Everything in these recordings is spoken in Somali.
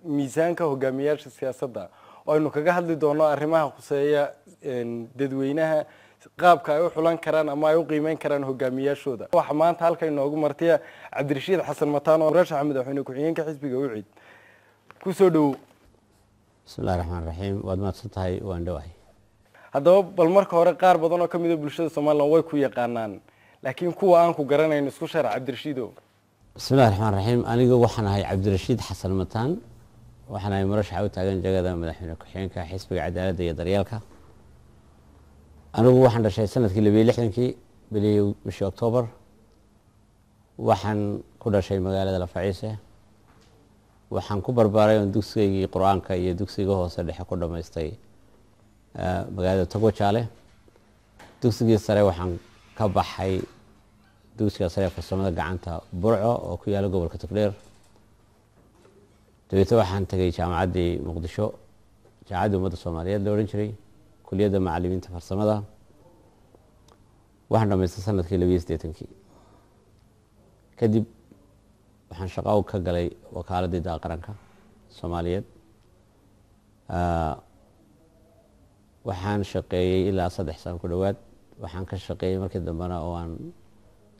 miisaanka hogaamiyaasha siyaasadda oo aynu kaga hadli doono arrimaha khuseeya dadweynaha qaabka ay u xulan karaan ama ay u qiimeyn karaan hogaamiyaashooda. waxa maanta halka inoogu martiya Cabdirashiid Xasan Mataan oo murashaxa madaxweyne ku-xigeenka xisbiga UCID. ku soo dhow. Bismillahir Rahmanir Rahiim. waad mahadsantahay waan dhawahay. haddaba bal marka hore qaar badan oo kamid ah bulshada Soomaaliland way ku yaqaanaan laakiin kuwa aan ku garanayn isku sharax Cabdirashiidow. Bismillahir Rahmanir Rahiim. anigu waxaan ahay Cabdirashiid Xasan Mataan waxaan ahay murashaxa u taagan jagada madaxweyne ku-xigeenka xisbiga cadaaladda iyo daryeelka. anigu waxaan dhashay sanadkii 2006 bishii Oktoobar. waxaan ku dhashay magaalada Lafaciise. waxaan ku barbaaray dugsigii Quraanka iyo dugsiga hoose dhexe ku dhameystay magaalada Togo Jaale. dugsigii sare waxaan ka baxay dugsiga sare farsamada gacanta Burco oo ku yaala gobolka Togdheer. dabeetana waxaan tagay jaamacaddii Muqdisho jaamacadda ummadda Soomaaliyeed la oran jiray kulliyadda macallimiinta farsamada. waxaan dhameystay sanadkii 2008 kadib waxaan shaqo ka galay wakaaladda idaacadda qaranka Soomaaliyeed. waxaan shaqeeyay ilaa 3 sano ku dhawaad. waxaan ka shaqeeyay markii dambena oo aan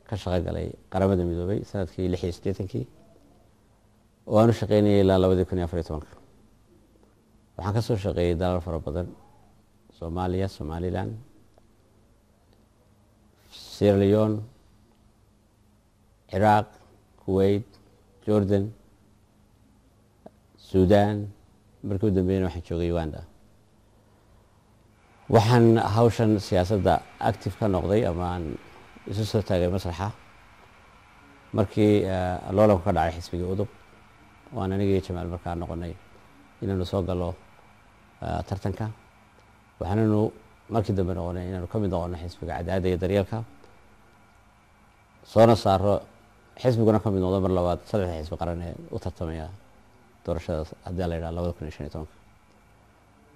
ka shaqo galay qaramada midoobay sanadkii 86 oo aan shaqeynayay ilaa 2014. waxaan ka soo shaqeeyay dalal fara badan Soomaaliya, Somaliland, Sierra Leone, Iraq, Kuwait, Jordan, Sudan, markii ugu dambeeyay waxaan joogay Uganda. waxaan hawshan siyaasadda active ka noqday ama aan isu soo taagay masraxa markii loolanku ka dhacay xisbiga udub waan aniga Jamaal markaa noqonay inaanu soo galo tartanka. waxaanu markii dambe noqonay inaanu ka mid noqono xisbiga cadaaladda iyo daryeelka soona saaro xisbiguna ka mid noqdo mar labaad 3 xisbi qaran ee u tartamaya doorashada haddii la yiraahdo 2015.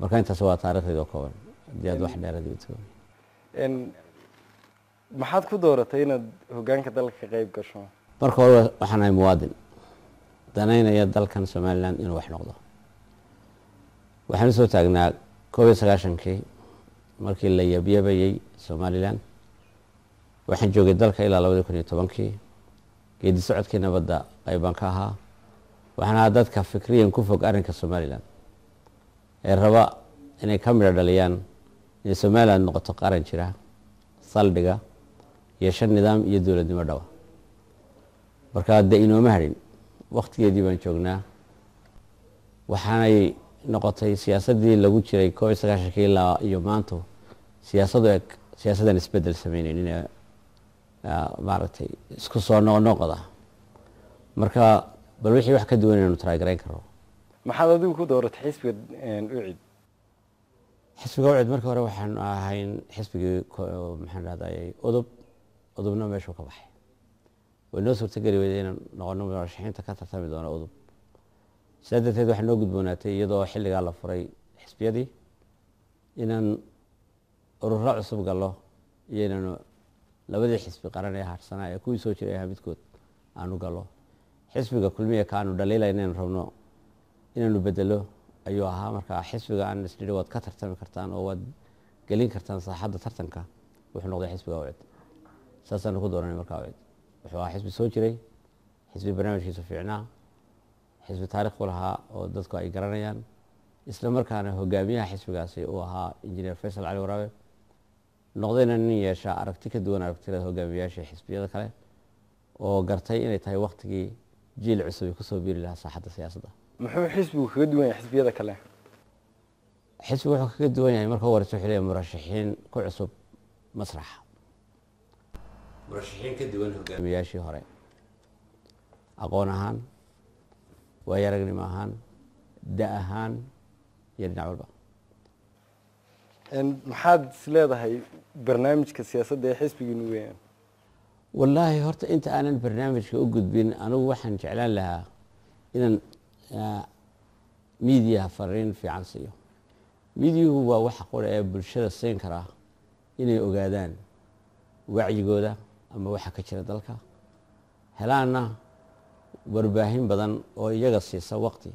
marka intaas waa taariikhda kooban diyaad wax dheeraad u tahay. maxaad ku dooratay inaad hoggaanka dalka ka qayb gasho? marka hore waxaan ahay muwaadin danaynaya dalkan Somaliland inuu wax noqdo. waxaan soo taagnaa 1990 markii la yaabiyay Somaliland. waxaan joogay dalka ilaa 2010 geedi socodkii nabadda qaybaan ka ahaa. waxaan dadka fikriyan ku fog arrinka Somaliland ee raba inay ka mid dhaliyaan in Somaliland noqoto qaran jira saldhiga iyo shan nidaam iyo dawladnimo dhawa. marka hadda inooma harin waqtigeedii baan joognaa. waxaanay noqotay siyaasadii lagu jiray 1990 ilaa iyo maanta siyaasadan isbedel sameynaynin maaragtay isku soo noqnoqda. marka bal wixii wax ka duwan inuu taageeran karo. maxaad adigu ku dooratay xisbiga UCID? xisbiga UCID markii hore waxaan ahayn xisbigii maxaan raadayay udubna meesha ka baxay. wanoo suurtagali weeyay inaan noqono murashaxiinta ka tartami doona udub. sidaasdeed waxaan noo gudboonaatay iyadoo xilligaa la furay xisbiyadii inaan ururo cusub galo iyo inaan labadii xisbi qaran ee harsanaa ee kuwii soo jiray midkood aanu galo. xisbiga kulmiye kaanu dhaliilayna inaan rabno inaanu bedelo ayuu ahaa. marka xisbiga aan isdhiiri waad ka tartami kartaan oo waad gelin kartaan saaxadda tartanka wuxuu noqday xisbiga UCID. saasaan ku dooranay markaa UCID. wuxuu ahaa xisbi soo jiray, xisbi barnaamijkiisu fiicnaa, xisbi taariikh u lahaa oo dadku ay garanayaan, isla markaana hogaamiyaha xisbigaasi uu ahaa injineer Faysal Cali Waraabe. noqdayna nin yeesha aragti ka duwan aragtida hogaamiyaasha xisbiyada kale oo gartay inay tahay waqtigii jiil cusub ku soo biiri lahaa saaxadda siyaasadda. muxuu xisbigu kaga duwan yahay xisbiyada kale? xisbigu wuxuu kaga duwan yahay marka hore soo xilay murashaxiin ku cusub masraxa. murashaxiin ka duwan hogaamiyaashii hore aqoon ahaan waayo-aragnimo ahaan da ahaan iyo dhinac walba. maxaad isleedahay barnaamijka siyaasadda ee xisbigiinu weeyaan? wallaahi horta inta aanan barnaamijka u gudbin anigu waxaan jeclaan lahaa inaan miidiyaha fariin fiican siiyo. miidiyuhu waa waxa qora ee bulshada siin kara inay ogaadaan wacyigooda ama waxa ka jira dalka, helaana warbaahin badan oo iyaga siisa waqti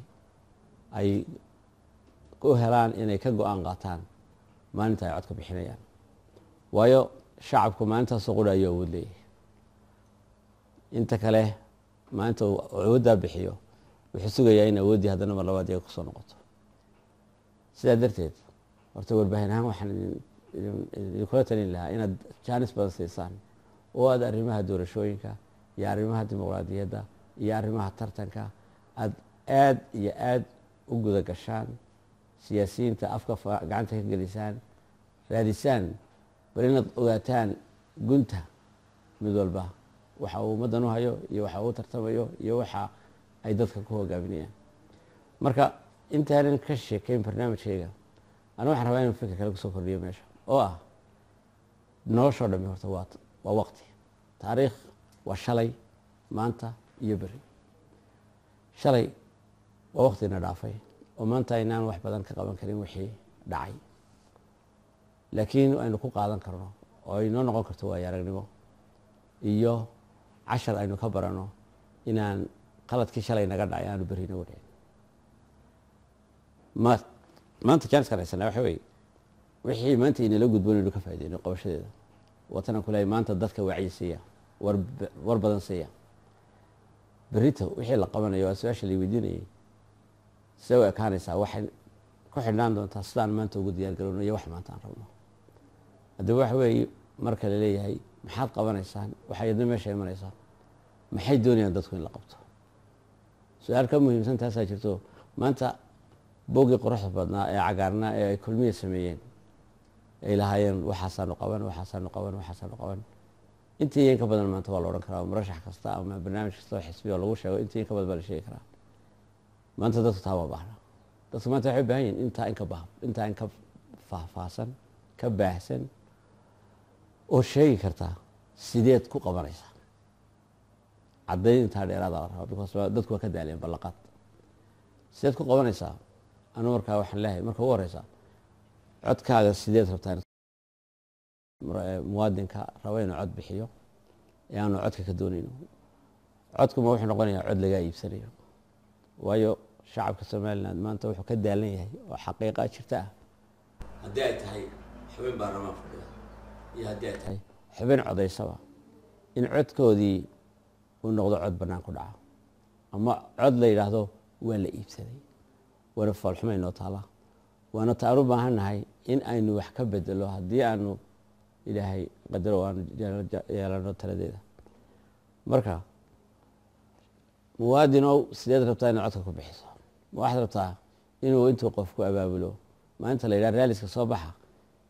ay u helaan inay ka go-aan qaataan maalinta ay codka bixinayaan. waayo shacabku maalintaasoo qura ayuu awood leeyahay. inta kale maalinta uu awooddaa bixiyo wuxuu sugayaa in awooddii haddana mar labaad iyaga kusoo noqoto. sidaa darteed horta warbaahin ahaan waxaan idinkula talin lahaa inaad jaanis badan siisaan oo aad arrimaha doorashooyinka iyo arrimaha dimuqraadiyadda iyo arrimaha tartanka aad iyo aad u guda gashaan, siyaasiyiinta afka gacanta ka gelisaan, raadisaan, bal inaad ogaataan gunta mid walba waxa uu ummaddan u hayo iyo waxa uu tartamayo iyo waxa ay dadka ku hogaaminayaan. marka intaanan ka sheekayn barnaamijkayga anu waxaan rabaa inaan fikir kale kusoo kordhiyo meesha oo ah noloshoo dhammi horta waa waqti. taariikh waa shalay, maanta iyo beri. shalay waa waqtina dhaafay oo maanta aynaan wax badan ka qaban karin wixii dhacay, laakiin aynu ku qaadan karno oo ay noo noqon karto waayo aragnimo iyo cashar aynu ka barano inaan qaladkii shalay naga dhacay aanu beri nagu dhicin. maanta jaaniskan haysanaa waxa weeye wixii maanta inala gudboon inuu ka faa'iideyno qabashadeeda. watanan ku leeyahay maanta dadka wacyi siiya, war badan siiya. berrito wixii la qabanayo waa su-aasha la weydiinayay sidee u ekaanaysaa, waxay ku xidhnaan doontaa sidaan maanta ugu diyaar garowno iyo wax maanta aan rabno. haddaba waxa weeye marka la leeyahay maxaad qabanaysaan, waxay yadna meesha imanaysaa maxay doonayaan dadku in la qabto. su-aal ka muhiimsan taasaa jirto. maanta boogii quruxda badnaa ee cagaarnaa ee ay kulmiya sameeyeen ay lahaayeen waxaasaanu qaban intii in ka badan maanta waa la odhan karaa. murashax kasta ama barnaamij kasta oo xisbiya oo lagu sheego intii in ka badan baa la sheegi karaa. maanta dadku taa ma baahna. dadku maanta waxay u baahan yihin intaa in ka faahfaahsan, ka baahsan oo sheegi kartaa sideed ku qabanaysaa. caddayn intaa dheeraada la rabaa because dadku waa ka daaleen ballaqaad. sideed ku qabanaysaa? anu markaa waxaan leeyahay marka ugu horeysa codkaaga sideed rabtaa muwaadinka raba inuu cod bixiyo ee aanu codka ka doonayno. codkuma wuxuu noqonayaa cod lagaa iibsanayo. waayo shacabka somaliland maanta wuxuu ka daalan yahay oo xaqiiqa jirta ah haddii ay tahay xubin baarlamaan fadhida iyo haddii ay tahay xubin codaysaba in codkoodii uu noqdo cod bannaan ku dhaca ama cod la yidhaahdo waa la iibsaday. waana foolxumay noo taala, waana taan u baahan nahay in aynu wax ka bedelo haddii aanu ilaahay qadaro aanu yeelano taladeeda. marka muwaadinow sideed rabtaa inaad codka ku bixiso? ma waxaad rabtaa inuu intuu qofku abaabulo maalinta la yidhaha raaliska soo baxa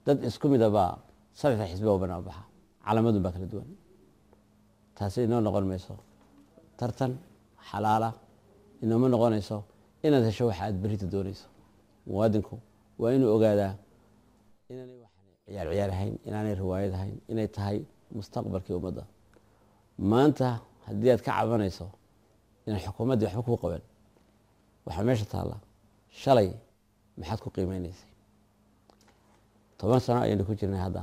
dad isku midabaa saddexda xisbi oo banaan baxa, calaamadun baa kala duwan. taasi inoo noqon mayso tartan xalaala, inooma noqonayso inaad hesho waxa aad berrita doonayso. muwaadinku waa inuu ogaadaa inaanay ciyaar ahayn, inaanay riwaayad ahayn, inay tahay mustaqbalkii ummadda. maanta haddii aad ka cabanayso inaan xukuumaddii waxba kuu qaban, waxaa meesha taalla shalay maxaad ku qiimeynaysay? 10 sano ayaynu ku jirnay hadda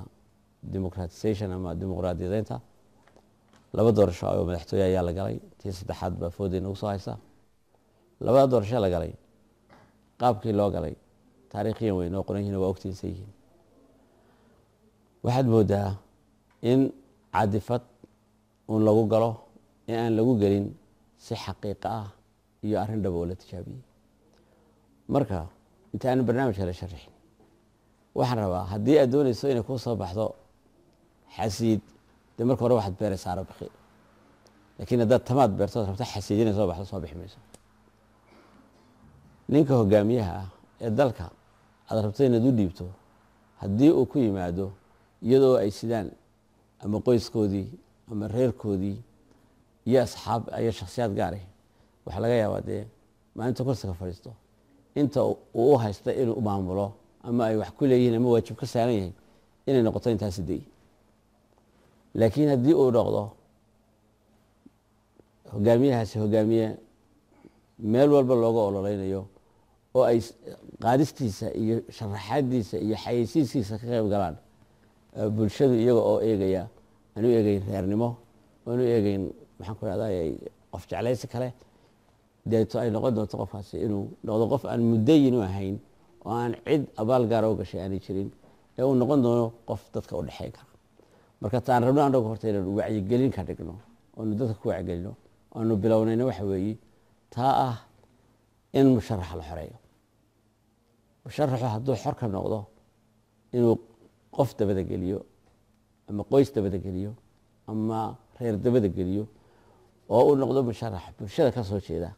democratization ama dimuqraadiyadeynta. 2 doorasho oo madaxtooye ayaa la galay, tii saddexaad baa foodii nagu soo haysa. 2 doorasho la galay, qaabkii loo galay taariikhiyan weyn oo qoran yihiin waa ogtiinsan yihiin. waxaad moodaa in cadifad uun lagu galo in aan lagu gelin si xaqiiqa ah iyo arrin dhaba oo la tijaabiyey. marka inta aan barnaamijka la sharixin waxaan rabaa haddii aad doonayso inay kuu soo baxdo xasiid dee marka hore waxaad beeraysaa rabaqi, laakiin haddaad tamaad beertood rabta xasiid inay soo baxdo soo bixi mayso. ninka hogaamiyaha ah ee dalka aad rabto inaad u dhiibto haddii uu ku yimaado iyadoo ay sidaan ama qoyskoodii ama reerkoodii iyo asxaab iyo shakhsiyaad gaar ah, waxaa laga yaabaa dee maalinta kursiga fadhiisto inta uu u haysta inuu u maamulo ama ay wax ku leeyihiin ama waajib ka saaran yahay inay noqoto intaasi day. laakiin haddii uu noqdo hogaamiyahaasi hogaamiye meel walba looga ololeynayo oo ay qaadistiisa iyo sharaxaadiisa iyo xayeysiiskiisa ka qayb galaan bulshadu iyaga oo eegaya aan u eegayn reernimo, aan u eegayn maxaan ku rahdaa qof jeclaysi kale, deeto ay noqon doonto qofkaasi inuu noqdo qof aan muddayin u ahayn oo aan cid abaal gaara u gashay aanay jirin ee uu noqon doono qof dadka u dhexeyn kara marka taan rabno annagu horta inaynu wacyigelin ka dhigno oonu dadka ku wacyigelino oonu bilownayna waxa weeye taa ah in musharaxa la xoreeyo musharaxu hadduu xor ka noqdo inuu qof dabada geliyo ama qoys dabada geliyo ama reer dabada geliyo oo uu noqdo musharax bulshada ka soo jeeda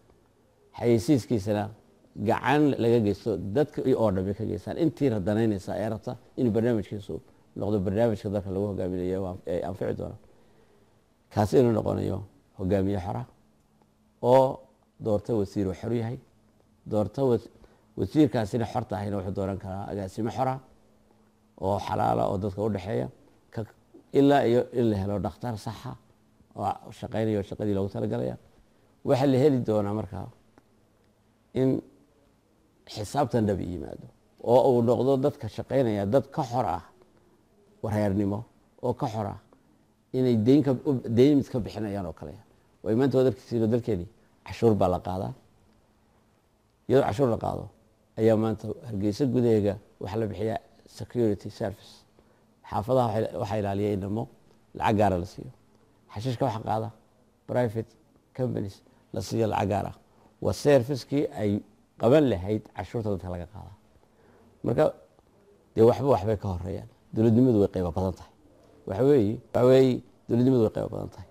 xayeysiiskiisana gacan laga geysto dadka oo dhammi ka geystaan intiina danaynaysa ee rabta inuu barnaamijkiisu noqdo barnaamijka dalka lagu hogaaminayo ee anfici doona kaasi inuu noqonayo hogaamiye xora oo doorta wasiir uu xor yahay doorta wasiirkaasina xor tahayna wuxuu dooran karaa agaasimo xora oo xalaala oo dadka u dhexeeya ilaa iyo in la helo dhakhtar saxa oo shaqaynayo shaqadii loogu talagalaya waxaa la heli doonaa markaa in xisaabtan dhabi yimaado oo uu noqdo dadka shaqaynaya dad ka xor ah wareernimo oo ka xor ah inay deyn mid ka bixinayaan oo kale way maanta wadarkiisiino dalkeeni cashuur baa la qaadaa iyadoo cashuur la qaado ayaa maanta hargeysa gudaheega waxaa la bixiyaa security service xaafadaha waxaa ilaaliya inamo lacag gaara la siiyo xashiishka waxa qaada private companies la siiyo lacag gaar ah waa servicekii ay qaban lahayd cashuurta dadka laga qaadaa marka dee waxbay ka horeeyaan dowladnimadu way qaybo badan tahay waxa weeye dowladnimadu way qaybo badan tahay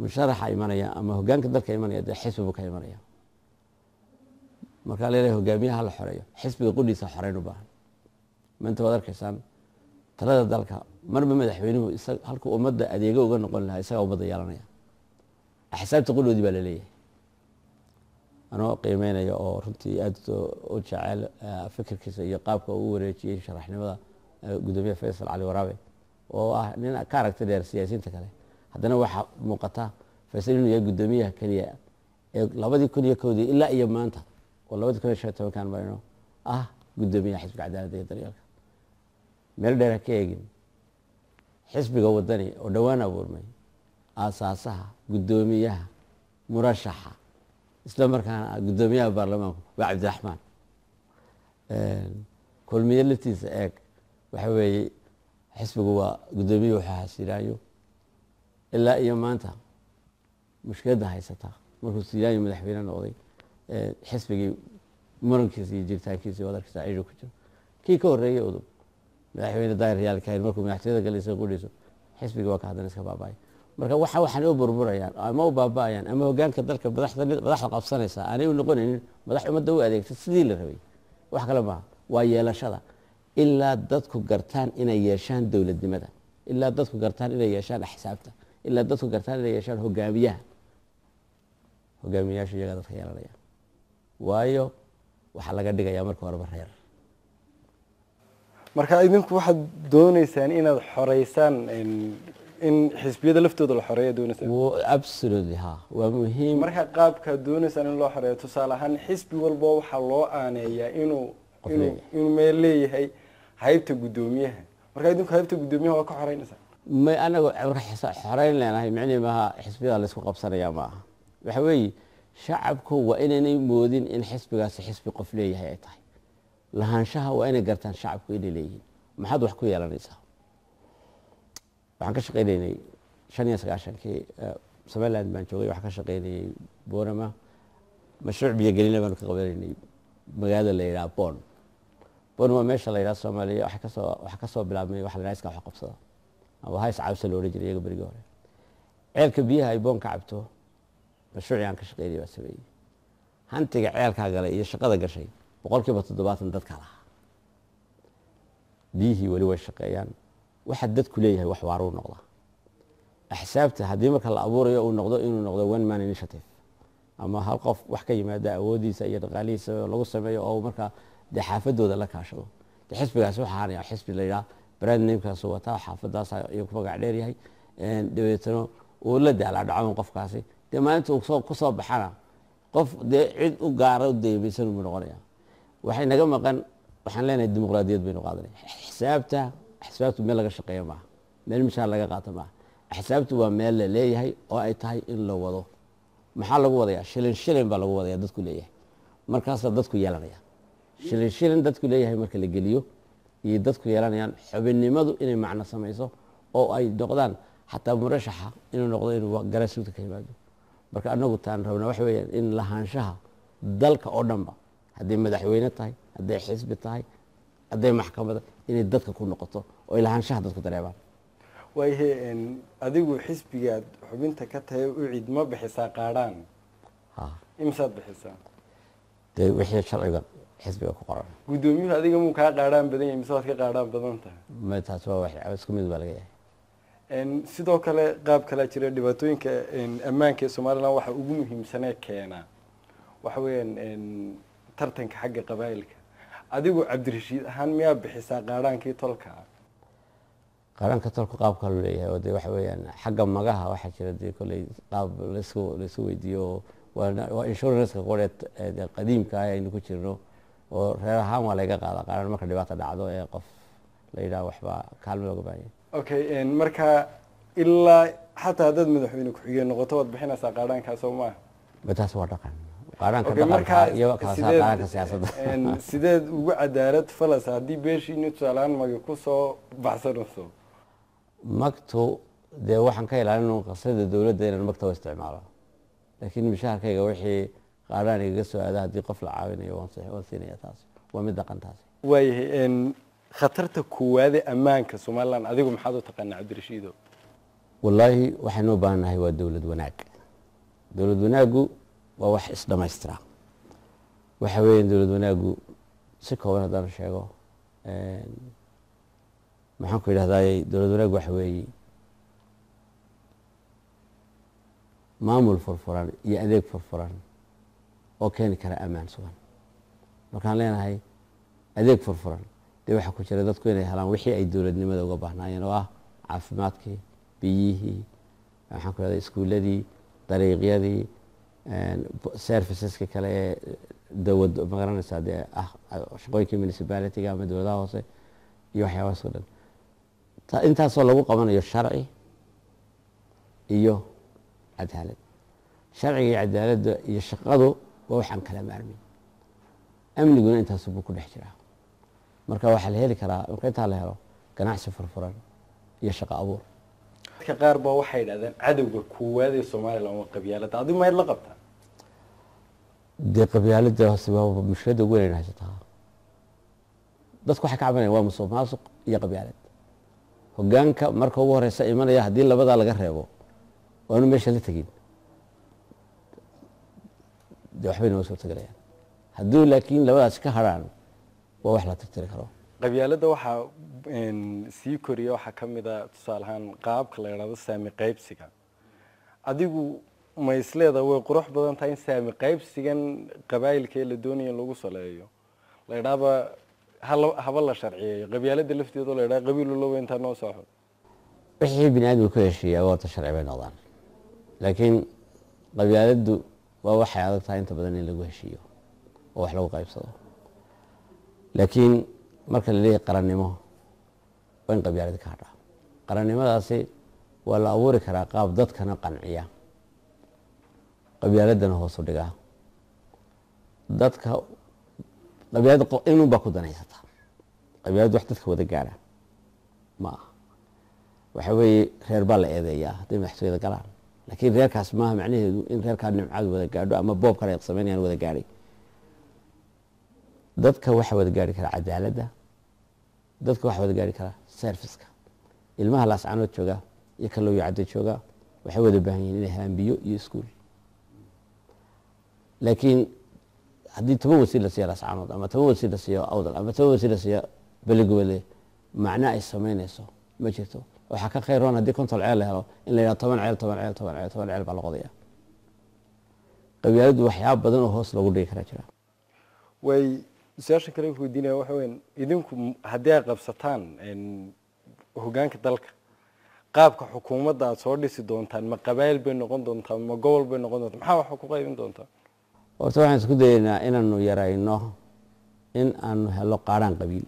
musharaxa imanaya ama hogaanka dalka imanaya dee xisbi buu ka imanaya markaa leedahay hogaamiyaha la xoreeyo xisbiga qudhiisa xoreyn u baahan maanta waad arkaysaan talada dalka marba madaxweynuhu halkuu ummadda adeego uga noqon lahaa isagaa ummadda yeelanaya axsaabta qudhoodii baa laleeyahay anoo qiimeynaya oo runtii aad u jecel fikirkiisa iyo qaabka uu wareejiyey sharaxnimada gudoomiyaha faysal cali waraabe oo ah nin ka aragti dheer siyaasiyiinta kale haddana waxaa muuqata faysal inuu yahay gudoomiyaha keliya ee 2001 ilaa iyo maanta oo 2015 marino ah gudoomiyaha xisbiga cadaaladda iyo daryeelka meel dheer ka eegin xisbiga wadani oo dhawaan abuurmay aasaasaha gudoomiyaha murashaxa isla markaana gudoomiyaha baarlamaanku waa cabdiraxmaan kulmiye laftiisa eeg waxa weeye xisbigu waa gudoomiye waxaa hasiilaayo ilaa iyo maanta mushkiladda haysata markuu siilaayo madaxweyne noqday xisbigii murankiisa iyo jiritaankiisa wadarkiisa ciidu ku jiro kii ka horreeyey udub madaxweyne daahir yaal kahayn markuu madaxtooyada galaysa qudhiiso xisbigii waa ka haddana iska baaba'ay marka waxaan u burburayaan ama u baaba'ayaan ama hogaanka dalka madaxda qabsanaysa aanay u noqonaynin madax ummadda u adeegta sidii la rabay wax kale maaha waa yeelashada ilaa dadku gartaan inay yeeshaan dowladnimada ilaa dadku gartaan inay yeeshaan axsaabta ilaa dadku gartaan inay yeeshaan hogaamiyaashu iyagaa dadka yeelanaya waayo waxaa laga dhigayaa marka horeba reer marka idinku waxaad dooneysaan inaad xoreysaan in xisbiyada laftooda la xoreeyo dooneysaan absolutely ha waa muhiim marka qaabkaad dooneysaan in loo xoreeyo tusaale ahaan xisbi walba waxaa loo aaneeyaa inuu meel leeyahay haybta gudoomiyaha marka idinku haybta gudoomiyaha waa ka xoreynaysaa may anagu xoreyn leenahay micnihi maaha xisbiyada laysku qabsanayaa maaha waxa weeye shacabku waa inaynay moodin in xisbigaasi xisbi qof leeyahay ay tahay lahaanshaha waa inay gartaan shacabku inay leeyihiin maxaad wax ku yeelanaysaa waxaan ka shaqaynaynay 95kii somaliland baan joogay waxaan ka shaqaynayay boorama mashruuc biyogelina baanu ka qabanaynay magaalada la yidhaha bon waa meesha la yidhaha soomaaliya waxa ka soo bilaabmay waxa la yidhaha iska wax qabsada ama hays caawsa la odhan jiray iyaga berigii hore ceelka biyaha ay boon ka cabto mashruucii aan ka shaqaynay baa sameeyey hantiga ceelkaa galay iyo shaqada gashay 70% dadka lahaa biyihii weli way shaqeeyaan waxa dadku leeyahay wax waaruu noqda axsaabta haddii marka la abuurayo uu noqdo inuu noqdo one man initiative ama hal qof wax ka yimaada awoodiisa iyo dhaqaalihiisa lagu sameeyo oo markaa dee xaafadooda la kaashado dee xisbigaasi waxaa ahaanaya xisbi la yidhaha brand namekaasu wataa xaafadaas iyo ku magac dheer yahay dabeetana uu la daalaa qofkaasi dee maalinta uu ku soo baxana qof dee cid u gaara u deemaysan uu noqonaya waxay naga maqan waxaan leenahay dimuqraadiyad baynu qaadanay axsaabtu meel laga shaqeeyo maaha meel mishaar laga qaato maaha axsaabtu waa meel la leeyahay oo ay tahay in la wado maxaa lagu wadayaa shilin baa lagu wadayaa dadku leeyahay markaasa dadku yeelanaya shilin dadku leeyahay marka la geliyo iyo dadku yeelanayaan xubinnimadu inay macno samayso oo ay noqdaan xataa murashaxa inuu noqdo inuu garasuudka ka yimaado marka anagu taan rabnaa waxa weeyaan in lahaanshaha dalka oo dhanba hadday madaxweyne tahay hadday xisbi tahay hadday maxkamada inay dadka ku noqoto oo lahaanshaha dadku dareemaan waayahay adigu xisbigaad xubinta ka tahay u cid ma bixisaa qaadhaan imsaad bixisaa dee wixii sharciga xisbiga ku qoran gudoomiyuhu adiga muu kaa qaadhaan badan yahay mise waad ka qaadhaan badan tahay taas waa wax isku mid baa laga yahay sidoo kale qaab kala jira dhibaatooyinka ammaanka ee Soomaaliland waxa ugu muhiimsanee keena waxa weeyaan tartanka xagga qabaa'ilka adigu Cabdirashiid ahaan miyaa bixisaa qaadhaankii tolka qaranka tolku qaabka loo leeyahay oo waxa weeyaan xagga magaha waxa jira kulay qaab la isku weydiyo waa insurance qoreed qadiimka ah aynu ku jirno oo reer ahaan waa laga qaadaa qaran marka dhibaato dhacdo ee qof la yiraahdo waxba kaalmo looga baahan okay marka ilaa xataa dad madaxweyne ku xigeen noqoto wad bixinaysaa qaadhaankaas oo ma bataas waa dhaqan qaranka dhaqanka iyo qaranka siyaasadda sideed ugu cadaalad falas hadii beeshiinu tusalaan magi ku soo baxsanayso magtu dee waxaan ka ilaalinaa qasrada dawladda inaan magta u isticmaalo laakiin mishaarkayga wixii qaadhaan igaga soo aada haddii qof la caawinayo waan siinaya taas waa mid dhaqan taasi waayahay khatarta koowaad ee ammaanka Soomaaliland adigu maxaad u taqaanaa Cabdirashiid wallaahi waxaan u baahanahay waa dawlad wanaag dawlad wanaagu waa wax isdhamaystira waxa weeyaan dawlad wanaagu si kooban haddaan sheego maxaan ku yidhahdaa dawlad wanaag waxa weeye maamul furfuran iyo adeeg furfuran oo keeni kara ammaan sugan markaan leenahay adeeg furfuran dee waxaa ku jira dadku inay helaan wixii ay dawladnimada uga baahnaayeen oo ah caafimaadkii biyihii maxaan ku yidhahdaa iskuuladii dariiqyadii serviceska kale ee dawlad magaranaysaa dee ah shaqooyinkii municipality-ga ama dawladaha hoose iyo waxyaabahaas oo dhan intaasoo lagu qabanayo sharci iyo cadaalad sharciga iyo cadaaladda iyo shaqadu waa waxaan kala maarmin amniguna intaas buu ku dhex jiraa marka waxaa la heli karaa marka intaa la helo ganacsi furfuran iyo shaqo abuur dadka qaar baa waxay yidhahdeen cadowga koowaad ee Soomaaliland waa qabyaaladda adigu ma la qabtaa dee qabyaaladda waa mushkilada ugu weyn haysataa dadku waxay ka cabanayaan waa musuqmaasuq iyo qabyaalad hoggaanka marka ugu horeysa imanaya haddii labadaa laga reebo waanu meesha la tegin dee waxbay noo suurtagelayaan hadduu laakiin labadaas ka harhaan waa wax la tirtiri karo qabyaaladda waxaa sii koriya waxaa ka mid a tusaale ahaan qaabka la yidhaahdo saami qaybsiga adigu ma isleeda way qurux badan tahay in saami qaybsigan qabaa'ilka ee la doonayo in lagu saleeyo la yidhaahba haba la sharciyeeyo qabyaaladda lafteeda la yidhaha qabiil walba intaa noo saaxo wixii bini aadamku ku heshiiyaa waa sharci bay noqdaan laakiin qabyaaladdu waa waxay adag tahay inta badan in lagu heshiiyo oo wax lagu qaybsado laakiin marka la leeyahay qarannimo waa in qabyaalada ka hadhaa qarannimadaasi waa la abuuri karaa qaab dadkana qanciya qabyaaladana hoos u dhigaa dadka qabyaalada inuu baa ku danaysata qabyaaladu wax dadka wada gaadha ma aha waxa weeye reer baa la eedeeyaa hadday madaxtooyada galaan laakiin reerkaas maaha macnaheedu in reerkaa nimcadu wada gaadho ama boobkan ay samaynayaan wada gaadhay dadka waxa wada gaari kara cadaaladda dadka waxa wada gaari kara serviceka ilmaha laascanood jooga iyo kalooyo cadda jooga waxay wada baahan yihiin inay helaan biyo iyo iskuul laakiin haddii 10 wasiir la siiyo laascanood ama 10 wasiir la siiyo awdal ama 10 wasiir la siiyo beligobole macna ay samaynayso ma jirto waxa ka khayroon haddii konton ceel la helo in la yiraahdo 10 ceel baa la qodaya qabyaaladu waxyaabo badan oo hoos lagu dhigi kara jira way su'aasha kale ku weydiinaya waxa weyn idinku haddii ay qabsataan hoggaanka dalka qaabka xukuumadda aad soo dhisi doontaan ma qabaayil bay noqon doontaa ma gobol bay noqon doontaa maxaa wax ku qaybin doontaa horta waxaan isku dayaynaa inaanu yarayno in aanu helo qaadhaan qabiil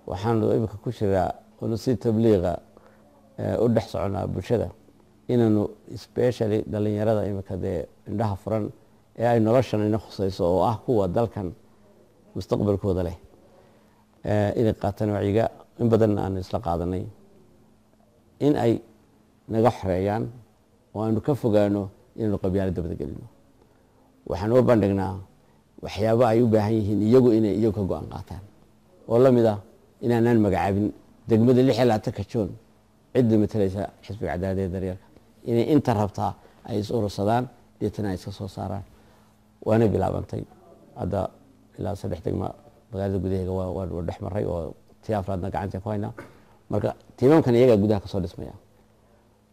waxaanu imika ku jiraa unu si tabliiqa u dhex soconaa bulshada inaanu especially dhalinyarada imika dee indhaha furan ee ay noloshan ina khusayso oo ah kuwa dalkan mustaqbalkooda leh inay qaataan wacyiga in badanna aanu isla qaadanay in ay naga xoreeyaan oo aanu ka fogaano inaanu qabyaalad dabada gelino waxaan u bandhignaa waxyaabo ay u baahan yihiin iyagu inay iyagu ka go-aan qaataan oo la mid ah inaanaan magacaabin degmada 16 Juun cidda matalaysa xisbiga cadaaladda ee daryeelka inay inta rabtaa ay is urursadaan deetana ay iska soo saaraan waana bilaabantay hadda ilaa 3 degmo magaalada gudaheega waa dhex maray oo tii afraadna gacanta ku haynaa marka tiimamkan iyaga gudaha ka soo dhismaya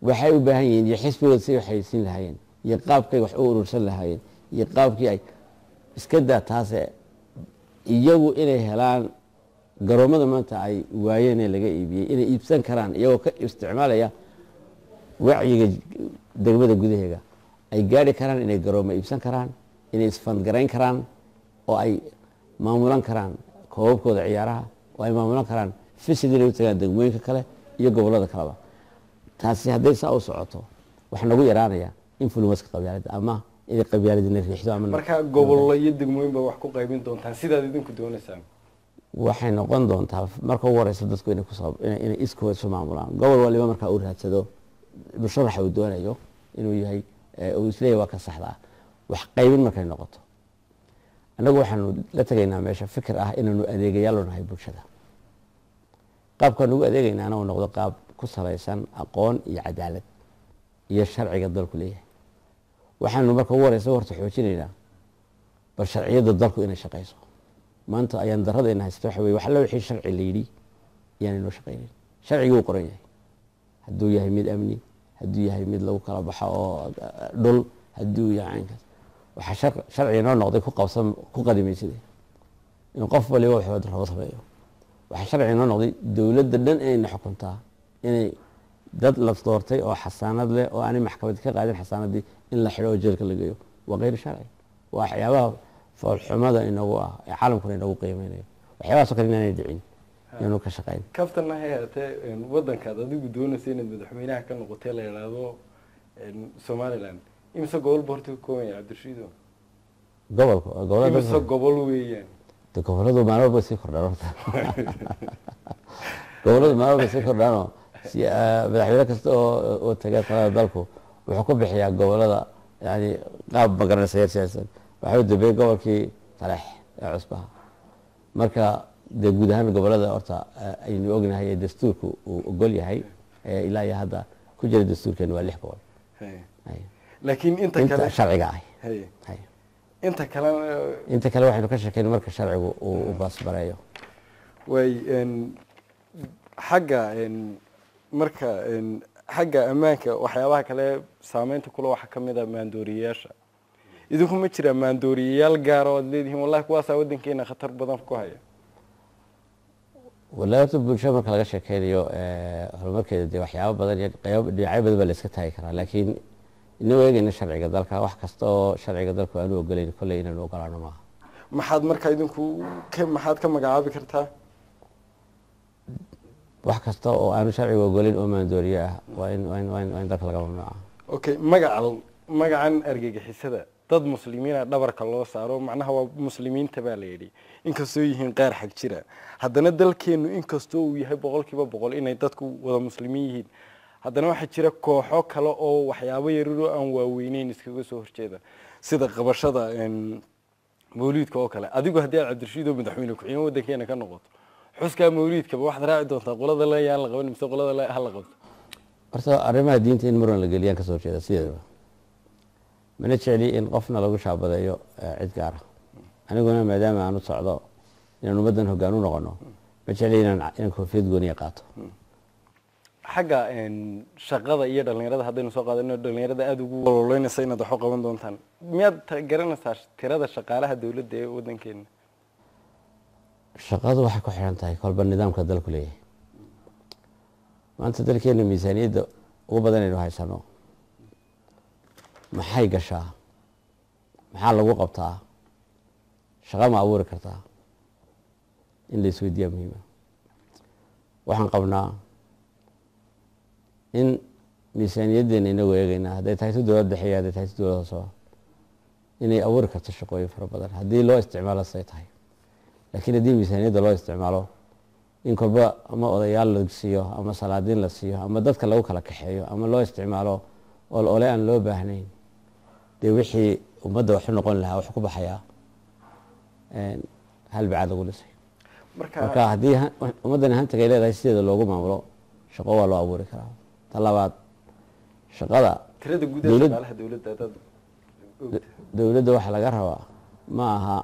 waxay u baahan yihiin iyo xisbigooda si waxay siin lahaayeen iyo qaabkay wax u urursan lahaayeen iyo qaabkii ay iska daa taas iyagu inay helaan garoomada maanta ay waayeen ee laga iibiyey inay iibsan karaan iyagoo ka isticmaalaya wacyiga degmada gudaheega ay gaari karaan inay garoomo iibsan karaan inay isfandgarayn karaan oo ay maamulan karaan koobabkooda ciyaaraha oo ay maamulan karaan fisid inay u tagaan degmooyinka kale iyo gobollada kaleba taasi hadday saa u socoto waxaa nagu yaraanaya influenska qabyaaladda ama inay qabyaaladina riixdo ama marka gobollo iyo degmooyin ba wax ku qaybin doontaan sidaad idinku doonaysaan waxay noqon doontaa marka ugu horeysa dadku inay iskooda isu maamulaan gobol waliba markaa uu raadsado musharaxa uu doonayo inuu yahay uu isleeyahay waa ka saxda wax qaybin markay noqoto annagu waxaanu la tegaynaa meesha fikir ah inaanu adeegayaal u nahay bulshada qaabkaan ugu adeegaynaana uu noqdo qaab ku salaysan aqoon iyo cadaalad iyo sharciga dalku leeyahay waxaanu marka ugu horeysa horta xoojinaynaa bal sharciyadda dalku inay shaqayso maanta ayaan daradayna haysta waxa weye wax alla wixii sharci la yidhi ayaan inoo shaqaynayn sharcigii uu qoran yahay hadduu yahay mid amni hadduu yahay mid lagu kala baxo oo dhul hadduu yahay caynkaas waxaa sharci inoo noqday ku qadimaysaday in qof waliba wuxuu rabo sameeyo waxaa sharci inoo noqday dowladda dhan inayna xukuntaa inay dad la doortay oo xasaanad leh oo aanay maxkamad ka qaadin xasaanadii in la xidho oo jeelka la geeyo waa غير sharci waa waxyaabaha foolxumada inagu ah ee caalamkuna inagu qiimeynayo waxyaabahaasoo kale inaanay dhicin inuu ka shaqeyn kaftana hayatee wadankaad adigu doonaysa inaad madaxweynaha ka noqotay la yiraahdo Somaliland imsa gobol borto kooyay Cabdirashiid gobolka imsa gobol weeyaan goboladu maalmo si kordhaan goboladu maalmo si kordhaan si madaxweyne kasta oo tagay talada dalku wuxuu ku bixiyaa gobolada yani qaab magaranaysa siyaasan waxay dibay gobolkii Taleex ee cusbaha marka de guud ahaan gobolada horta aynu ognahay dastuurku uu ogol yahay ilaa iyo hadda ku jira dastuurkan waa 6 gobol laakiin inta kale sharciga ah inta kale waxaynu ka sheekeynaa marka sharcigu uu baasbareeyo way xagga marka xagga amaanka waxyaabaha kale saameynta kula waxa kamid ah maandooriyaasha idinku ma jira maandooriyaal gaar oo leedihiin wallahi kuwaas wadankeena khatar badan ku haya walaal bulshada marka laga sheekeynayo horumarkeeda de waxyaabo badan iyo qayb dhinacyo badan baa la iska taagi karaa laakiin inuu eegayna sharciga dalka wax kasta oo sharciga dalku aanu ogoleyn kulay inaan ogolaano maaha maxaad marka idinku maxaad ka magacaabi kartaa wax kasta oo aanu sharciga ogoleyn oo maandooriye ah waa in dalka laga mamnuuca okay magacan argagixisada dad muslimiina dhabarka loo saaro macnaha waa muslimiinta baa la yiri inkastoo yihiin qaar xaq jira haddana dalkeenu inkastoo uu yahay 100% inay dadku wada muslimiin yihiin haddana waxa jira kooxo kale oo waxyaabo yaryar oo aan waaweyneyn iskaga soo horjeeda sida qabashada mawliidka oo kale adigu haddii Cabdirashiid oo madaxweyne ku xigeen wadankeena ka noqoto xuska mawliidka waxaad raaci doontaa qolada la yaan la qaban mise qolada la hal la qabto horta arrimaha diinta in maran la geliyaan ka soo horjeeda sideedaba mana jeceli in qofna lagu shaabadeeyo cid gaar ah aniguna maadaama aanu socdo inaan ummadan hoggaan u noqono ma jeceli inaan koofiyad gooniya qaato xagga shaqada iyo dhalinyarada haddaynu soo qaadano dhalinyarada aad ugu waloleynaysa inaad wax u qaban doontaan miyaad garanaysaa tirada shaqaalaha dawladda ee wadankeena shaqadu waxay ku xiran tahay kolba nidaamka dalku leeyahay maanta dalkeena miisaaniyadda ugu badan aynu haysano maxay gashaa maxaa lagu qabtaa shaqa ma abuuri kartaa in la isweydiiyaa muhiima waxaan qabnaa in miisaaniyaddeena inagu eegaynaa hadday tahay si dowlad dhexe iyo hadday tahay si dowlad hoose inay abuuri karto shaqooyin fara badan haddii loo isticmaalo say tahay. laakiin haddii miisaaniyadda loo isticmaalo in kolba ama odayaal la siiyo ama salaadiin la siiyo ama dadka lagu kala kaxeeyo ama loo isticmaalo ole aan loo baahnayn, dee wixii ummadda wax u noqon lahaa wax ku baxayaa hal bacaad lagu dhisay. marka haddii ummaddani hantiga ay leedahay sideeda loogu maamulo shaqo waa loo abuuri karaa. ta labaad, shaqada tirada guud ee shaqaalaha dowladda waxa laga rabaa ma aha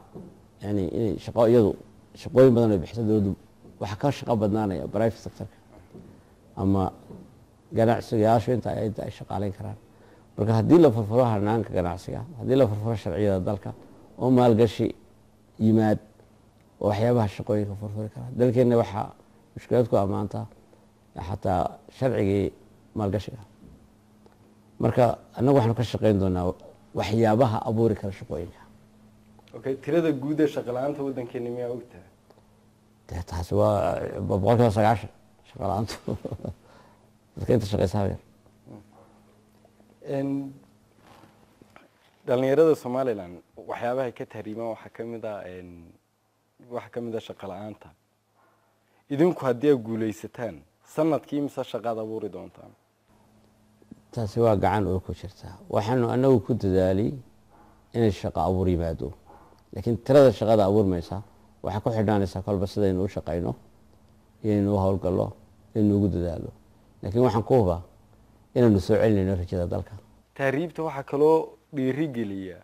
yani inay shaqo iyadu shaqooyin badan ay bixiso dowladdu waxa ka shaqo badnaanaya private sectorka ama ganacsigayaashu inta ay shaqaaleyn karaan. marka haddii la furfuro hanaanka ganacsiga, haddii la furfuro sharciyada dalka oo maalgashi yimaad oo waxyaabaha shaqooyinka furfuri kara. dalkeenna waxaa mushkilad ku ammaanta xataa sharcigii maalgashiga. marka annagu waxaanu ka shaqeyn doonaa waxyaabaha abuuri kara shaqooyinka. okay, tirada guud ee shaqo la'aanta waddankeena miyaa ogtahay? dee taasi waa 90% shaqo la'aantu dadka inta shaqeysaa yar. dhalinyarada Somaliland waxyaabaha ka tahriimaan waxaa ka mid ah shaqo la'aanta. idinku haddii aad guulaysataan sanadkii mise shaqaad abuuri doontaan? taasi waa gacan oo ku jirta. waxaanu anagu ku dadaalay inay shaqo abuur yimaado, laakiin tirada shaqada abuurmaysa waxaa ku xidhanaysaa kolba sidaynu u shaqayno inaynu u howlgallo inaynu ugu dadaalo. laakiin waxaan ku hubaa inaanu soo celinayno rajada dalka. tahriibta waxaa kaloo dhiirigeliya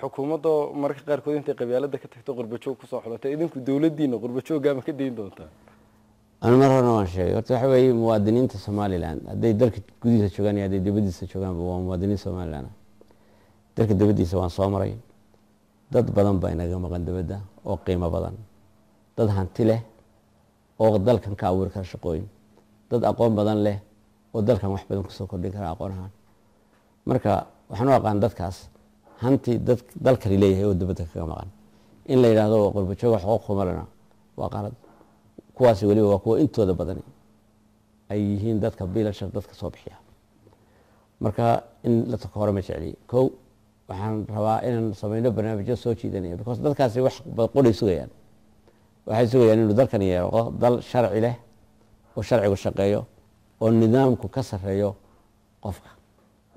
xukuumadda marka qaarkood intay qabyaalada ka tagto qurbajoog kusoo xulata. idinku dowladdiina qurbajooggaama ka dayn doontaa? anu mar horena waan sheegay horta waxa weeye muwaadiniinta Somaliland hadday dalka gudihiisa joogaan iyo hadday dibaddiisa joogaanba waa muwaadiniin Somaliland. dalka dibaddiisa waan soo maray, dad badan baa inaga maqan dibadda oo qiimo badan, dad hanti leh oo dalkan ka abuuri kara shaqooyin, dad aqoon badan leh oo dalkan wax badan kusoo kordhin kara aqoon ahaan. marka waxaan u aqaan dadkaas hanti dalkani leeyahay oo dibadda kaga maqan in la yidhaahdo qurbajoog xuquuq kuma lena waa qalad. kuwaasi weliba waa kuwa intooda badani ay yihiin dadka biilasha dadka soo bixiya. marka in la takoro ma jecli. kow waxaan rabaa inaan samayno barnaamijyo soo jiidanaya because dadkaasi wax qori sugayaan. waxay sugayaan inuu dalkan yeelo dal sharci leh oo sharcigu shaqeeyo oo nidaamku ka sarreeyo qofka.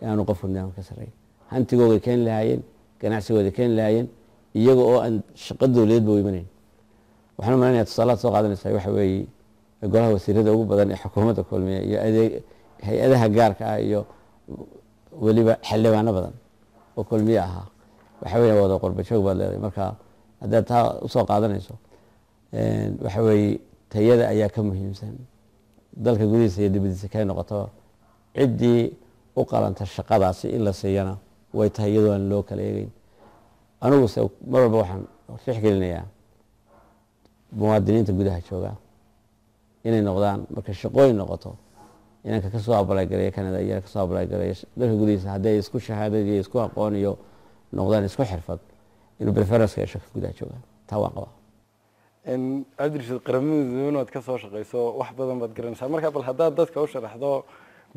yaanu qofku nidaamka ka sarreeyo hantigooda keeni lahaayeen, ganacsigooda keeni lahaayeen iyaga oo aan shaqo dowladeedba u imanayn. waxaan u maleynayaa tusaalaad soo qaadanaysaa waxa weeye golaha wasiirada ugu badan ee xukuumadda kulmiya iyo hay-adaha gaarka ah iyo weliba xildhibaano badan oo kulmiye ahaa waxa weeye wada qurbajoog baad leedahay. marka haddaad taa usoo qaadanayso waxa weeye tayada ayaa ka muhiimsan. dalka gudihiisa iyo dibaddiisa kay noqoto ciddii u qalanta shaqadaasi in la siiyana way tahay iyadoo aan loo kala eegeyn. aniguse mar walba waxaan tixgelinayaa muwaadiniinta gudaha jooga inay noqdaan markay shaqooyin noqoto inanka kasoo abalagareeya Canada iyo kasoo abalagareeya dalka gudihiisa hadday isku shahaadad iyo isku aqoon iyo noqdaan isku xirfad inuu preference ka shaqo gudaha jooga. taa waan qabaa. adriis qaramada inaad ka soo shaqeyso wax badan baad garanaysaa. marka bal haddaad dadka u sharaxdo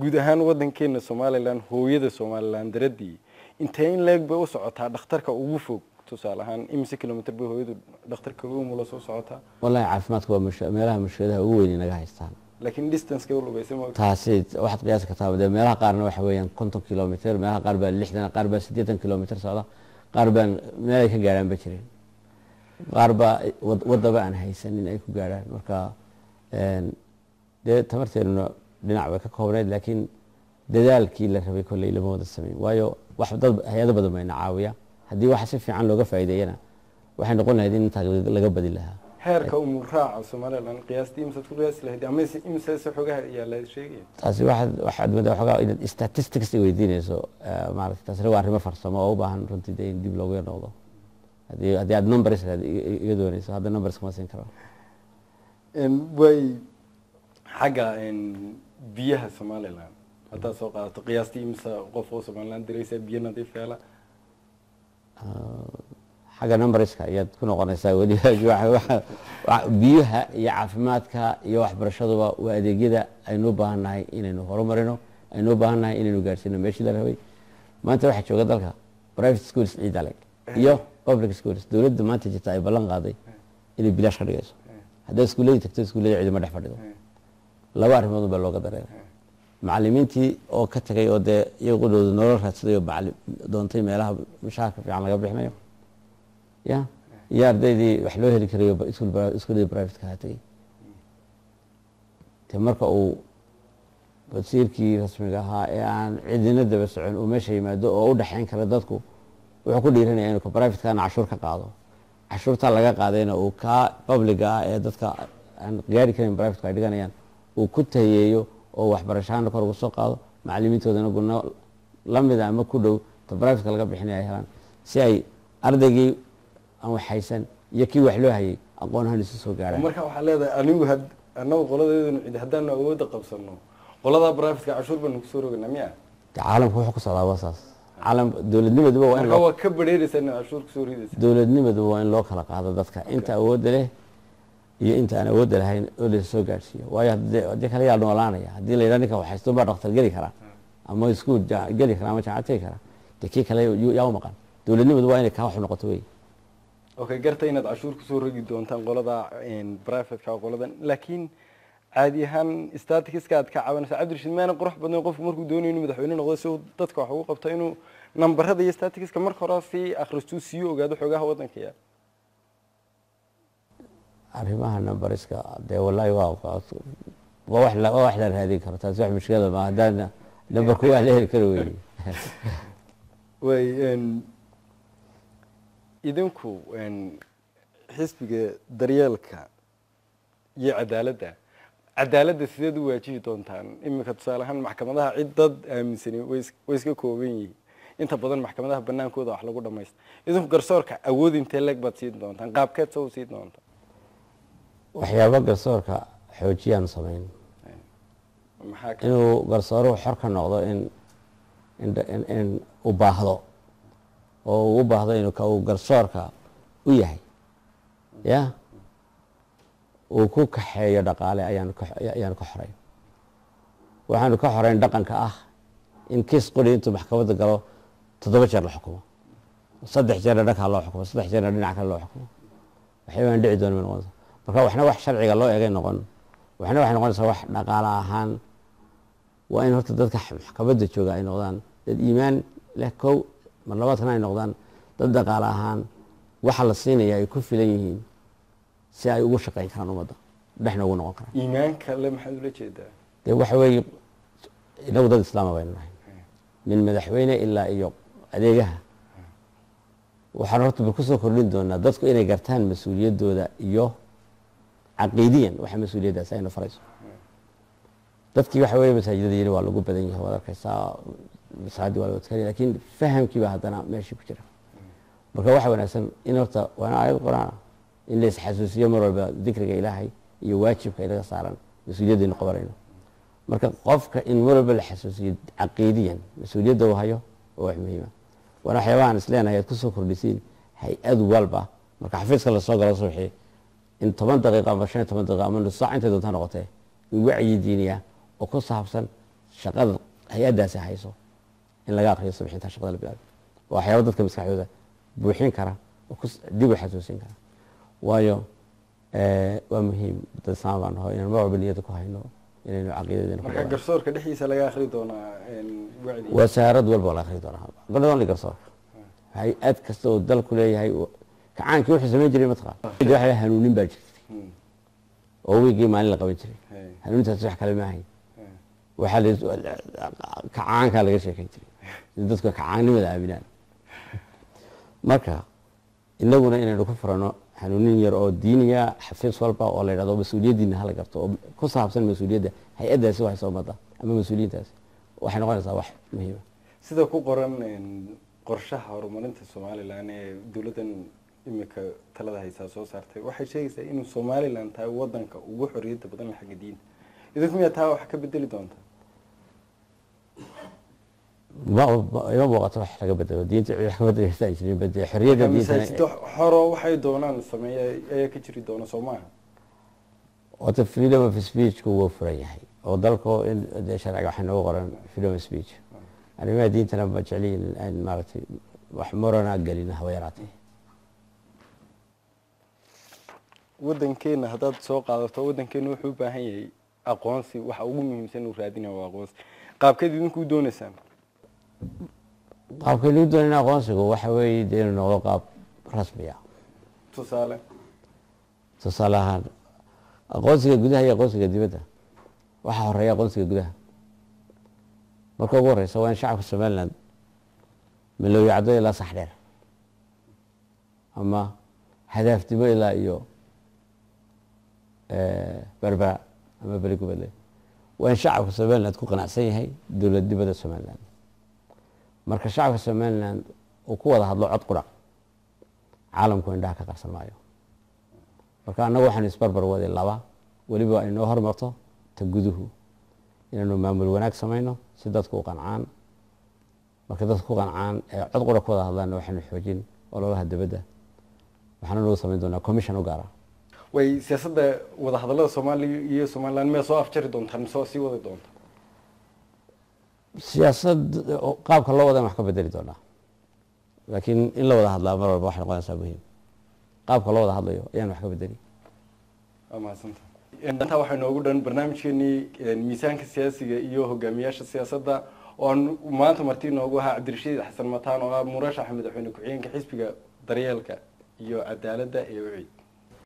guud ahaan waddankeena Somaliland, hooyada Somaliland daradii intee in leeg bay u socotaa dhakhtarka ugu fog? tusaale ahaan imise kilomitir bay hooyadu dhakhtarka ugu mulo soo socotaa? wallahi caafimaadku waa meelaha mushkiladaha ugu weyn naga haystaan. laakiin distance-ka u lubaysa ma taasi waxaad qiyaasi kartaa meelaha qaarna waxa weeyaan 50 kilomitir, meelaha qaar baa 60, qaar baa 80 kilomitir socda, qaar baa meel ay ka gaaraan ba jirin, qaar baa wadaba aan haysanin ay ku gaaraan. marka dee tamarteeduna dhinac bay ka koobnayd laakiin dadaalkii la rabay kolley lama wada sameyn. waayo wax dad hay'ado badan bayna caawiya haddii waxa si fiican looga faa'iideeyana waxay noqon lahayd in inta laga badi lahaa. heerka umur raaca Somaliland qiyaastii imsa ku qiyaas lahayd ama imsa xogaha ayaa la sheegay. taasi waxaad mada xogaa in statistics ay weydiinayso maaragtay taasi waa arrimo farsamo oo u baahan runtii in dib loogu noqdo. haddii aad numbers iga doonayso hadda numbers ma siin karo. way xagga biyaha Somaliland hadda soo qaadato qiyaastii imsa qof oo Somaliland diraysa biyo nadiif ah xagga numberska ayaad ku noqonaysaa weliba biyaha iyo caafimaadka iyo waxbarashaduba waa adeegyada aynu u baahannahay inaynu horumarino aynu u baahannahay inaynu gaarsiino meeshii la rabay maanta waxaa jooga dalka private schools ciida leg iyo public schools dowladda maanta jirta ay ballan qaaday inay bilaash ka dhigayso hadday iskuullada tagto iskuullada ciidama dhex fadhido laba arrimood baa looga dareeray macallimiintii oo ka tagay oo dee iyagudhooda nolol raadsaday oo doontay meelaha mushaharka fiican laga bixinayo ya iyo ardaydii wax loo heli karayo iskuullada privateka ha tagay te marka uu wasiirkii rasmiga ahaa ee aan cidina daba socon uu meesha yimaado oo u dhexayn kara dadku wuxuu ku dhiiranaya inuu ka privatekana cashuur ka qaado cashuurtaa laga qaadayna uu kaa publiga ah ee dadka aan gaari karin privateka ay dhiganayaan uu ku tahiyeeyo oo waxbarashaana kor ugu soo qaado macallimiintoodana gudno la mida ama ku dhow ta privateka laga bixinaya ay helaan si ay ardaygii aan waxhaysan iyo kii wax loo hayay aqoon-ahaan isu soo gaaraan marka waxaa leedahay anigu annagu qoladeedanu cid haddaanu awoodda qabsano qoladaa privateka cashuur baanu kusoo roganaa miya caalamku wuxuu ku socdaa waa saas caalam dowladnimaduba waa in waa ka badheeraysaa inaad cashuur kusoo ridaysa dowladnimaduba waa in loo kala qaado dadka inta awoodda leh iyo inta aan awoodda lahayn oo la soo gaarsiiyo waayo haddii kale yaa noolaanaya haddii la yidhaha ninka waxaysto baa dhaktar geli karaa ama iskuul geli karaa ama jaamacad tegi karaa dee kii kale yaa u maqan dowladnimadu waa inay kaa wax noqoto wey okay garta inaad cashuur kusoo rogi doontaan qolada privateka qoladan laakiin caadi ahaan staticska aad ka cabanaysa cabdirashiid maana qurux badnayn qofku markuu doonayo inuu madaxweyne noqdo si uu dadka wax ugu qabto inuu nambarada iyo staticska marka hore sii akhristuu sii ogaado xoogaha waddanka yaa arrimaha numbariska dee wallaahi waa wax la raadin karo taasi wax mushkilada ma haddaana nambarku waa la heli karo wey way idinku xisbiga daryeelka iyo cadaaladda sideed u waajihi doontaan iminka tusaale ahaan maxkamadaha cid dad aaminsani way iska kooban yihiin inta badan maxkamadaha banaankooda wax lagu dhamaysta idinku garsoorka awood intee leeg baad siin doontaan qaabkeed soo siin doontaan waxyaaba garsoorka xoojiyaan samayn inuu garsooruhu xor ka noqdo in u baahdo oo uu u baahdo inuu uu garsoorka u yahay ya uu ku kaxeeyo dhaqaale ayaanu ka xoray waxaanu ka xorayn dhaqanka ah in kiis qori intuu maxkamadda galo 7 jeer la xukumo 3 jeerna dhankaa loo xukumo 3 jeerna dhinac kale loo xukumo waxyaabaan dhici doona ma noqonaysa marka waxna wax sharciga loo eegay noqon waxna waxay noqonaysaa wax dhaqaale ahaan waa in horta dadka maxkamadda jooga ay noqdaan dad iimaan leh kow mar labaadkana ay noqdaan dad dhaqaale ahaan waxa la siinaya ay ku filan yihiin si ay ugu shaqayn karaan ummadda dhexna ugu noqon karaan iimaanka le maxaad ula jeedaa dee waxa weeye inagu dad islaama baynu nahay min madaxweyne ilaa iyo adeegaha waxaan horta bal kusoo kordhin doonaa dadku inay gartaan mas-uuliyaddooda iyo caqiidiyan waxa mas-uuliyaddaasi ayna farayso dadkii waxa weeye masaajidada yiri waa lagu badan yahay waad arkaysaa masaajid waa la wadkari laakiin fahamkii baa haddana meeshii ku jira marka waxa wanaagsan in horta waana aayad quraan in la isxasuusiyo mar walba dikriga ilaahay iyo waajibka inaga saaran mas-uuliyaddeenu qabanayno marka qofka in mar walba la xasuusiyo caqiidiyan mas-uuliyadda uu hayo oo wax muhiima waana waxyaabahan isleenahay aad kusoo kordhisiin hay-ad walba marka xafiiska lasoo galo subaxii in 10 daqiiqo ama 15 daqiiqo ama nus saac intay doontaa noqotee in wacyi diiniya oo ku saabsan shaqada hay-addaasi hayso in laga aqriyo subaxinta shaqada la bilaabo waa waxyaaba dadka maskaxdooda buuxin kara oo dib u xasuusin kara waayo waa muhiim dad islaam baan nahay inaan mar walba niyada ku hayno inaynu caqiidadeena marka garsoorka dhexdiisa laga akhri doonaa wacdi wasaarad walba la akhri doonaa goladan garsoorka hay-ad kasta oo dalku leeyahay kacaankii wuxuu samayn jiray mataqaan waxa hanuunin baa jirtay oo wiigii maalin la qaban jiray hanuunintaas wax kale ma ahayn waxaa kacaankaa laga sheekayn jiray dadku kacaannimada aaminaan marka inaguna inaynu ku furano hanuunin yar oo diiniya xafiis walba oo la yidhahdo mas-uuliyaddiina hala garto oo ku saabsan mas-uuliyadda hay-addaasi waxay soo ummadda ama mas-uuliyiintaasi waxay noqonaysaa wax muhiima sida ku qoran qorshaha horumarinta somalilan ee dowladdan imika talada haysaa soo saartay waxay sheegaysaa inuu somalilan tahay wadanka ugu xorriyadda badan leh xagga diinta idinku miyaa taa wax ka bedeli doonta ima muuqato wax laga bedelo diinta wax ka bedelaysa ay jirin bedel xorriyadda diinta xoro waxay doonaan sameeya ayaa ka jiri doona soo maaha wata freedom of speech ku wuu furan yahay oo dalku in sharciga waxa noogu qoran freedom of speech arrimaha diintana ma jeceliin in maaragtay wax morana galina hawayaraatay wadankeena haddaad soo qaadato wadankeena wuxuu u baahan yahay aqoonsi waxa ugu muhiimsan uu raadinayo waa aqoonsi qaabkeed idinku doonaysaan qaabka loo doonayna aqoonsigu waxa weeye inuu noqdo qaab rasmi ah tusaale ahaan aqoonsiga gudaha iyo aqoonsiga dibadda waxa horeeya aqoonsiga gudaha marka ugu horeysa waa in shacabka Somaliland milooyo caddo ilaa sax dheer ama hadaafnimo ilaa iyo berbera ama bari gubadle waa in shacabka Somaliland ku qanacsan yahay dowladnimada Somaliland marka shacabka Somaliland uu ku wada hadlo cod qura caalamku indhaha ka qarsan maayo marka anagu waxaan isbarbar waday laba waliba ay noo hormarto ta guduhu inaanu maamul wanaag sameeyno si dadku u qancaan marka dadku qancaan cod qura ku wada hadlaan waxaan xoojin ololaha dibadda waxaan loo sameyn doonaa commission u gaar ah way siyaasadda wada hadallada Soomaaliya iyo Somaliland ma soo afjari doontaan soo sii wada doontaan siyaasad qaabka loo wada wax ka bedeli doonaa laakiin in la wada hadlaa mar walba wax noqonaysa muhiim qaabka loo wada hadlayo ayaan wax ka bedeli ama santa inta waxa noogu dhan barnaamijkeeni miisaanka siyaasiga iyo hogaamiyaasha siyaasadda oo maanta martii noogu ahaa Cabdirashiid Xasan Mataan oo murashax madaxweyne ku-xigeenka xisbiga daryeelka iyo cadaaladda ee